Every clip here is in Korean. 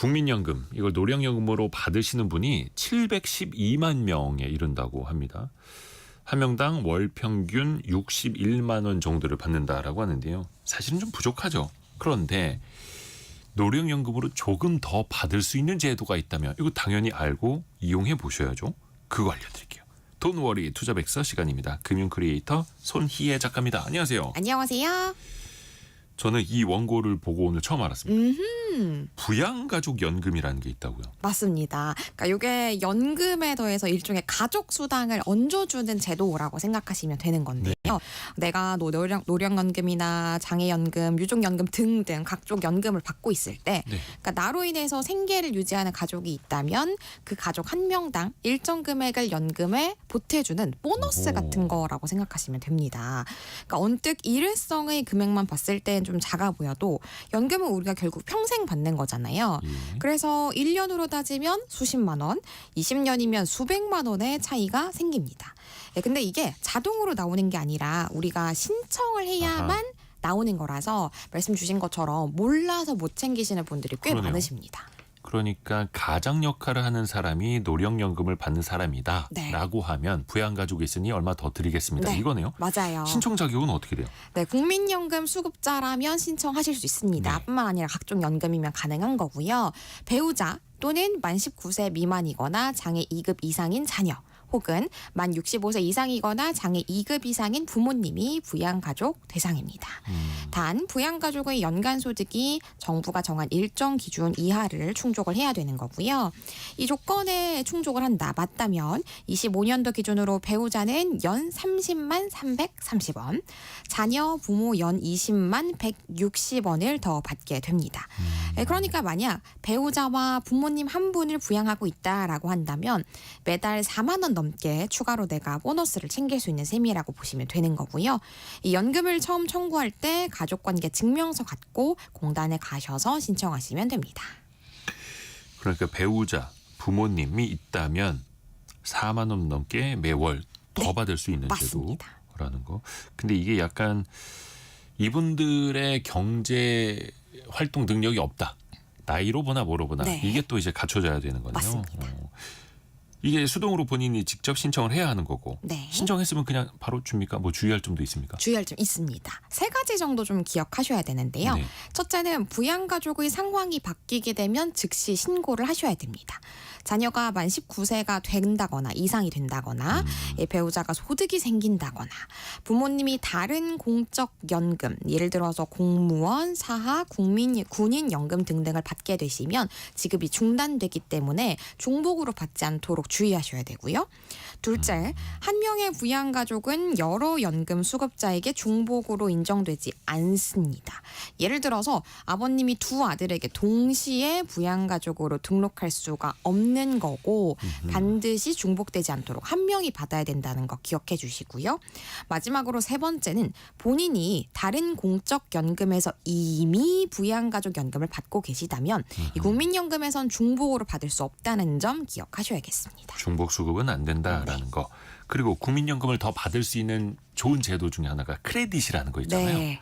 국민연금, 이걸 노령연금으로 받으시는 분이 712만 명에 이른다고 합니다. 한 명당 월 평균 61만 원 정도를 받는다라고 하는데요. 사실은 좀 부족하죠. 그런데 노령연금으로 조금 더 받을 수 있는 제도가 있다면 이거 당연히 알고 이용해 보셔야죠. 그거 알려드릴게요. 돈워리 투자백서 시간입니다. 금융 크리에이터 손희애 작가입니다. 안녕하세요. 안녕하세요. 저는 이 원고를 보고 오늘 처음 알았습니다. 부양가족연금이라는 게 있다고요. 맞습니다. 그러니까 이게 연금에 더해서 일종의 가족 수당을 얹어주는 제도라고 생각하시면 되는 건데요. 네. 내가 노령연금이나 장애연금, 유족연금 등등 각종 연금을 받고 있을 때 네. 그러니까 나로 인해서 생계를 유지하는 가족이 있다면 그 가족 한 명당 일정 금액을 연금에 보태주는 보너스 오. 같은 거라고 생각하시면 됩니다. 그러니까 언뜻 일회성의 금액만 봤을 때는 좀 작아 보여도 연금은 우리가 결국 평생 받는 거잖아요. 예. 그래서 1년으로 따지면 수십만 원, 20년이면 수백만 원의 차이가 생깁니다. 근데 이게 자동으로 나오는 게 아니라 우리가 신청을 해야만 아하. 나오는 거라서 말씀 주신 것처럼 몰라서 못 챙기시는 분들이 꽤 그러네요. 많으십니다. 그러니까 가장 역할을 하는 사람이 노령연금을 받는 사람이다 네. 라고 하면 부양가족이 있으니 얼마 더 드리겠습니다. 네. 이거네요. 맞아요. 신청 자격은 어떻게 돼요? 네, 국민연금 수급자라면 신청하실 수 있습니다. 네. 뿐만 아니라 각종 연금이면 가능한 거고요. 배우자 또는 만 19세 미만이거나 장애 2급 이상인 자녀 혹은 만 65세 이상이거나 장애 2급 이상인 부모님이 부양가족 대상입니다. 단 부양가족의 연간 소득이 정부가 정한 일정 기준 이하를 충족을 해야 되는 거고요. 이 조건에 충족을 한다 맞다면 25년도 기준으로 배우자는 연 30만 330원, 자녀 부모 연 20만 160원을 더 받게 됩니다. 그러니까 만약 배우자와 부모님 한 분을 부양하고 있다라고 한다면 매달 4만 원 넘게 추가로 내가 보너스를 챙길 수 있는 셈이라고 보시면 되는 거고요. 이 연금을 처음 청구할 때 가족관계 증명서 갖고 공단에 가셔서 신청하시면 됩니다. 그러니까 배우자, 부모님이 있다면 4만 원 넘게 매월 더 네, 받을 수 있는 맞습니다. 제도라는 거. 근데 이게 약간 이분들의 경제 활동 능력이 없다. 나이로 보나 뭐로 보나 네. 이게 또 이제 갖춰져야 되는 거네요. 맞습니다. 이게 수동으로 본인이 직접 신청을 해야 하는 거고 네. 신청했으면 그냥 바로 줍니까? 뭐 주의할 점도 있습니까? 주의할 점 있습니다. 세 가지 정도 좀 기억하셔야 되는데요. 네. 첫째는 부양가족의 상황이 바뀌게 되면 즉시 신고를 하셔야 됩니다. 자녀가 만 19세가 된다거나 이상이 된다거나 배우자가 소득이 생긴다거나 부모님이 다른 공적 연금 예를 들어서 공무원, 사하, 군인 연금 등등을 받게 되시면 지급이 중단되기 때문에 중복으로 받지 않도록 주의하셔야 되고요. 둘째, 한 명의 부양가족은 여러 연금 수급자에게 중복으로 인정되지 않습니다. 예를 들어서 아버님이 두 아들에게 동시에 부양가족으로 등록할 수가 없는 거고 반드시 중복되지 않도록 한 명이 받아야 된다는 거 기억해 주시고요. 마지막으로 세 번째는 본인이 다른 공적 연금에서 이미 부양가족 연금을 받고 계시다면 이 국민연금에선 중복으로 받을 수 없다는 점 기억하셔야겠습니다. 중복 수급은 안 된다라는 거. 그리고 국민연금을 더 받을 수 있는 좋은 제도 중에 하나가 크레딧이라는 거 있잖아요. 네.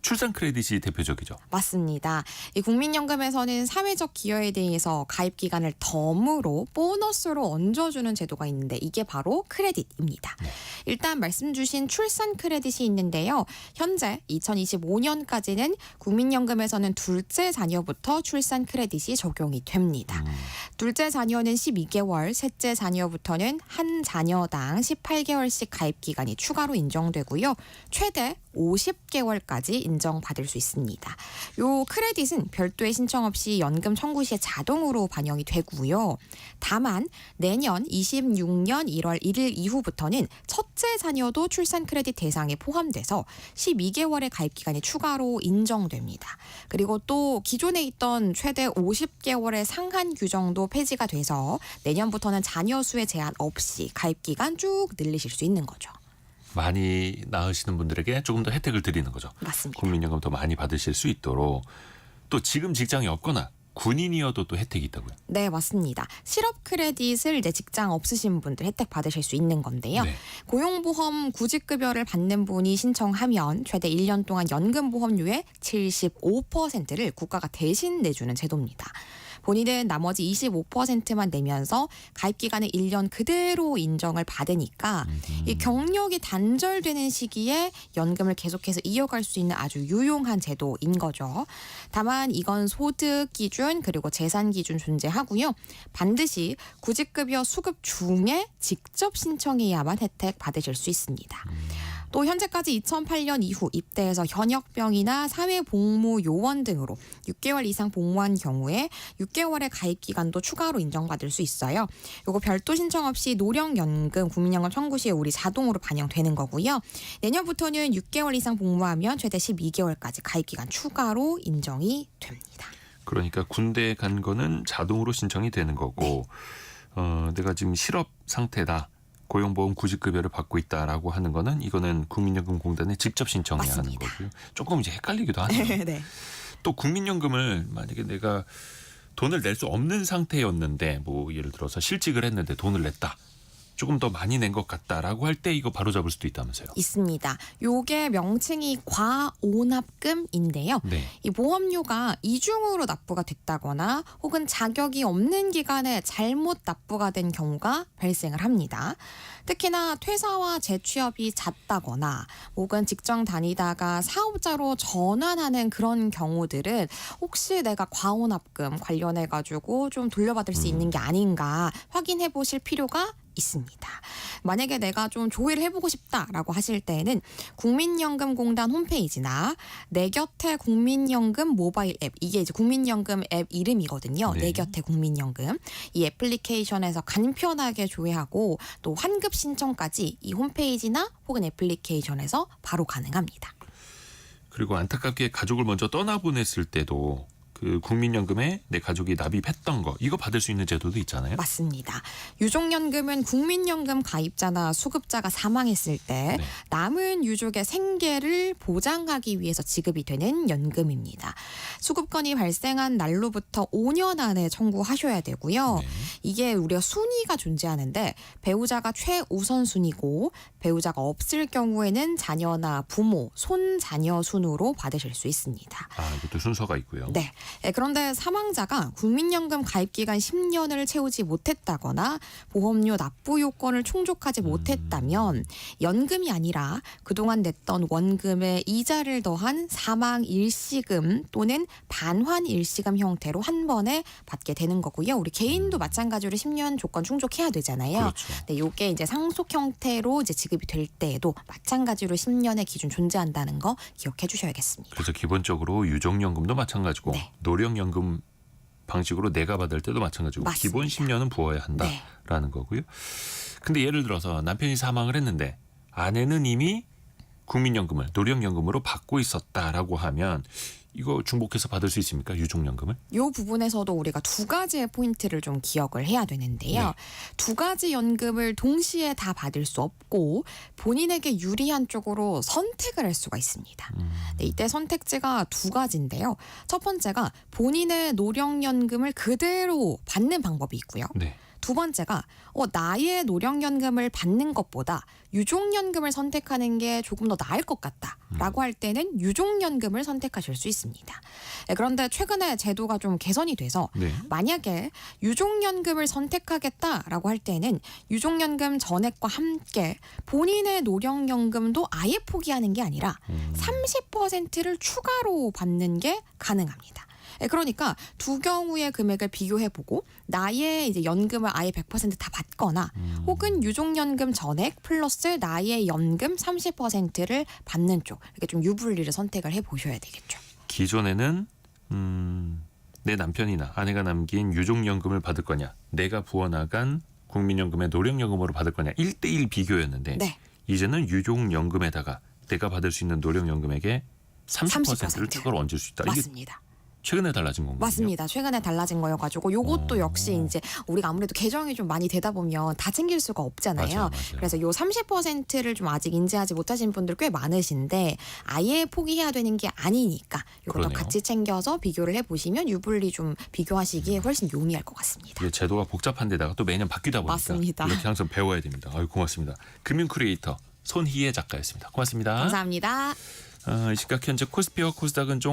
출산 크레딧이 대표적이죠. 맞습니다. 이 국민연금에서는 사회적 기여에 대해서 가입 기간을 덤으로 보너스로 얹어주는 제도가 있는데 이게 바로 크레딧입니다. 네. 일단 말씀 주신 출산 크레딧이 있는데요. 현재 2025년까지는 국민연금에서는 둘째 자녀부터 출산 크레딧이 적용이 됩니다. 둘째 자녀는 12개월, 셋째 자녀부터는 한 자녀당 18개월씩 가입 기간이 추가로 인정되고요. 최대 50개월까지 인정받을 수 있습니다. 요 크레딧은 별도의 신청 없이 연금 청구 시에 자동으로 반영이 되고요. 다만 내년 26년 1월 1일 이후부터는 첫째 자녀도 출산 크레딧 대상에 포함돼서 12개월의 가입 기간이 추가로 인정됩니다. 그리고 또 기존에 있던 최대 50개월의 상한 규정도 폐지가 돼서 내년부터는 자녀 수의 제한 없이 가입 기간 쭉 늘리실 수 있는 거죠. 많이 낳으시는 분들에게 조금 더 혜택을 드리는 거죠. 맞습니다. 국민연금 더 많이 받으실 수 있도록. 또 지금 직장이 없거나 군인이어도 또 혜택이 있다고요? 네, 맞습니다. 실업 크레딧을 이제 직장 없으신 분들 혜택 받으실 수 있는 건데요. 네. 고용보험 구직급여를 받는 분이 신청하면 최대 1년 동안 연금보험료의 75%를 국가가 대신 내주는 제도입니다. 본인은 나머지 25%만 내면서 가입 기간을 1년 그대로 인정을 받으니까 이 경력이 단절되는 시기에 연금을 계속해서 이어갈 수 있는 아주 유용한 제도인 거죠. 다만 이건 소득 기준 그리고 재산 기준 존재하고요. 반드시 구직급여 수급 중에 직접 신청해야만 혜택 받으실 수 있습니다. 또 현재까지 2008년 이후 입대해서 현역병이나 사회복무요원 등으로 6개월 이상 복무한 경우에 6개월의 가입 기간도 추가로 인정받을 수 있어요. 요거 별도 신청 없이 노령연금, 국민연금 청구 시에 우리 자동으로 반영되는 거고요. 내년부터는 6개월 이상 복무하면 최대 12개월까지 가입 기간 추가로 인정이 됩니다. 그러니까 군대 간 거는 자동으로 신청이 되는 거고 내가 지금 실업 상태다. 고용보험 구직급여를 받고 있다라고 하는 거는 이거는 국민연금공단에 직접 신청해야 하는 맞습니다. 거고요. 조금 이제 헷갈리기도 하네요. 네. 또 국민연금을 만약에 내가 돈을 낼 수 없는 상태였는데 뭐 예를 들어서 실직을 했는데 돈을 냈다. 조금 더 많이 낸 것 같다라고 할 때 이거 바로 잡을 수도 있다면서요. 있습니다. 요게 명칭이 과오납금인데요. 네. 이 보험료가 이중으로 납부가 됐다거나 혹은 자격이 없는 기간에 잘못 납부가 된 경우가 발생을 합니다. 특히나 퇴사와 재취업이 잦다거나 혹은 직장 다니다가 사업자로 전환하는 그런 경우들은 혹시 내가 과오납금 관련해 가지고 좀 돌려받을 수 있는 게 아닌가 확인해 보실 필요가 있습니다. 만약에 내가 좀 조회를 해보고 싶다라고 하실 때는 국민연금공단 홈페이지나 내 곁에 국민연금 모바일 앱, 이게 이제 국민연금 앱 이름이거든요. 네. 내 곁에 국민연금, 이 애플리케이션에서 간편하게 조회하고 또 환급 신청까지 이 홈페이지나 혹은 애플리케이션에서 바로 가능합니다. 그리고 안타깝게 가족을 먼저 떠나보냈을 때도 그 국민연금에 내 가족이 납입했던 거 이거 받을 수 있는 제도도 있잖아요. 맞습니다. 유족연금은 국민연금 가입자나 수급자가 사망했을 때 네. 남은 유족의 생계를 보장하기 위해서 지급이 되는 연금입니다. 수급건이 발생한 날로부터 5년 안에 청구하셔야 되고요. 네. 이게 우리가 순위가 존재하는데 배우자가 최우선순위고 배우자가 없을 경우에는 자녀나 부모, 손자녀 순으로 받으실 수 있습니다. 아 이것도 순서가 있고요. 네. 그런데 사망자가 국민연금 가입 기간 10년을 채우지 못했다거나 보험료 납부 요건을 충족하지 못했다면 연금이 아니라 그동안 냈던 원금의 이자를 더한 사망 일시금 또는 반환 일시금 형태로 한 번에 받게 되는 거고요. 우리 개인도 마찬가지로 10년 조건 충족해야 되잖아요. 그렇죠. 네, 요게 이제 상속 형태로 이제 지급이 될 때에도 마찬가지로 10년의 기준 존재한다는 거 기억해 주셔야겠습니다. 그래서 기본적으로 유족연금도 마찬가지고 네. 노령연금 방식으로 내가 받을 때도 마찬가지고 맞습니다. 기본 10년은 부어야 네. 한다라는 거고요. 근데 예를 들어서 남편이 사망을 했는데 아내는 이미 국민연금을 노령연금으로 받고 있었다라고 하면 이거 중복해서 받을 수 있습니까? 유족연금을? 요 부분에서도 우리가 두 가지의 포인트를 좀 기억을 해야 되는데요. 네. 두 가지 연금을 동시에 다 받을 수 없고 본인에게 유리한 쪽으로 선택을 할 수가 있습니다. 네, 이때 선택지가 두 가지인데요. 첫 번째가 본인의 노령연금을 그대로 받는 방법이 있고요. 네. 두 번째가 나의 노령연금을 받는 것보다 유족연금을 선택하는 게 조금 더 나을 것 같다라고 할 때는 유족연금을 선택하실 수 있습니다. 그런데 최근에 제도가 좀 개선이 돼서 네. 만약에 유족연금을 선택하겠다라고 할 때는 유족연금 전액과 함께 본인의 노령연금도 아예 포기하는 게 아니라 30%를 추가로 받는 게 가능합니다. 그러니까 두 경우의 금액을 비교해보고 나의 이제 연금을 아예 100% 다 받거나 혹은 유족연금 전액 플러스 나의 연금 30%를 받는 쪽 이렇게 좀 유불리를 선택을 해보셔야 되겠죠. 기존에는 내 남편이나 아내가 남긴 유족연금을 받을 거냐 내가 부어나간 국민연금의 노령연금으로 받을 거냐 1대1 비교였는데 네. 이제는 유족연금에다가 내가 받을 수 있는 노령연금액의 30%를 30%. 추가로 얹을 수 있다. 이게 맞습니다. 최근에 달라진 건가요? 맞습니다. 최근에 달라진 거여가지고 요것도 역시 이제 우리가 아무래도 개정이 좀 많이 되다 보면 다 챙길 수가 없잖아요. 맞아요. 그래서 요 30%를 좀 아직 인지하지 못하신 분들 꽤 많으신데 아예 포기해야 되는 게 아니니까 요것도 그러네요. 같이 챙겨서 비교를 해보시면 유불리 좀 비교하시기에 훨씬 용이할 것 같습니다. 이게 제도가 복잡한데다가 또 매년 바뀌다 보니까 맞습니다. 이렇게 항상 배워야 됩니다. 아유, 고맙습니다. 금융 크리에이터 손희애 작가였습니다. 고맙습니다. 감사합니다. 이 시각 현재 코스피와 코스닥은 좀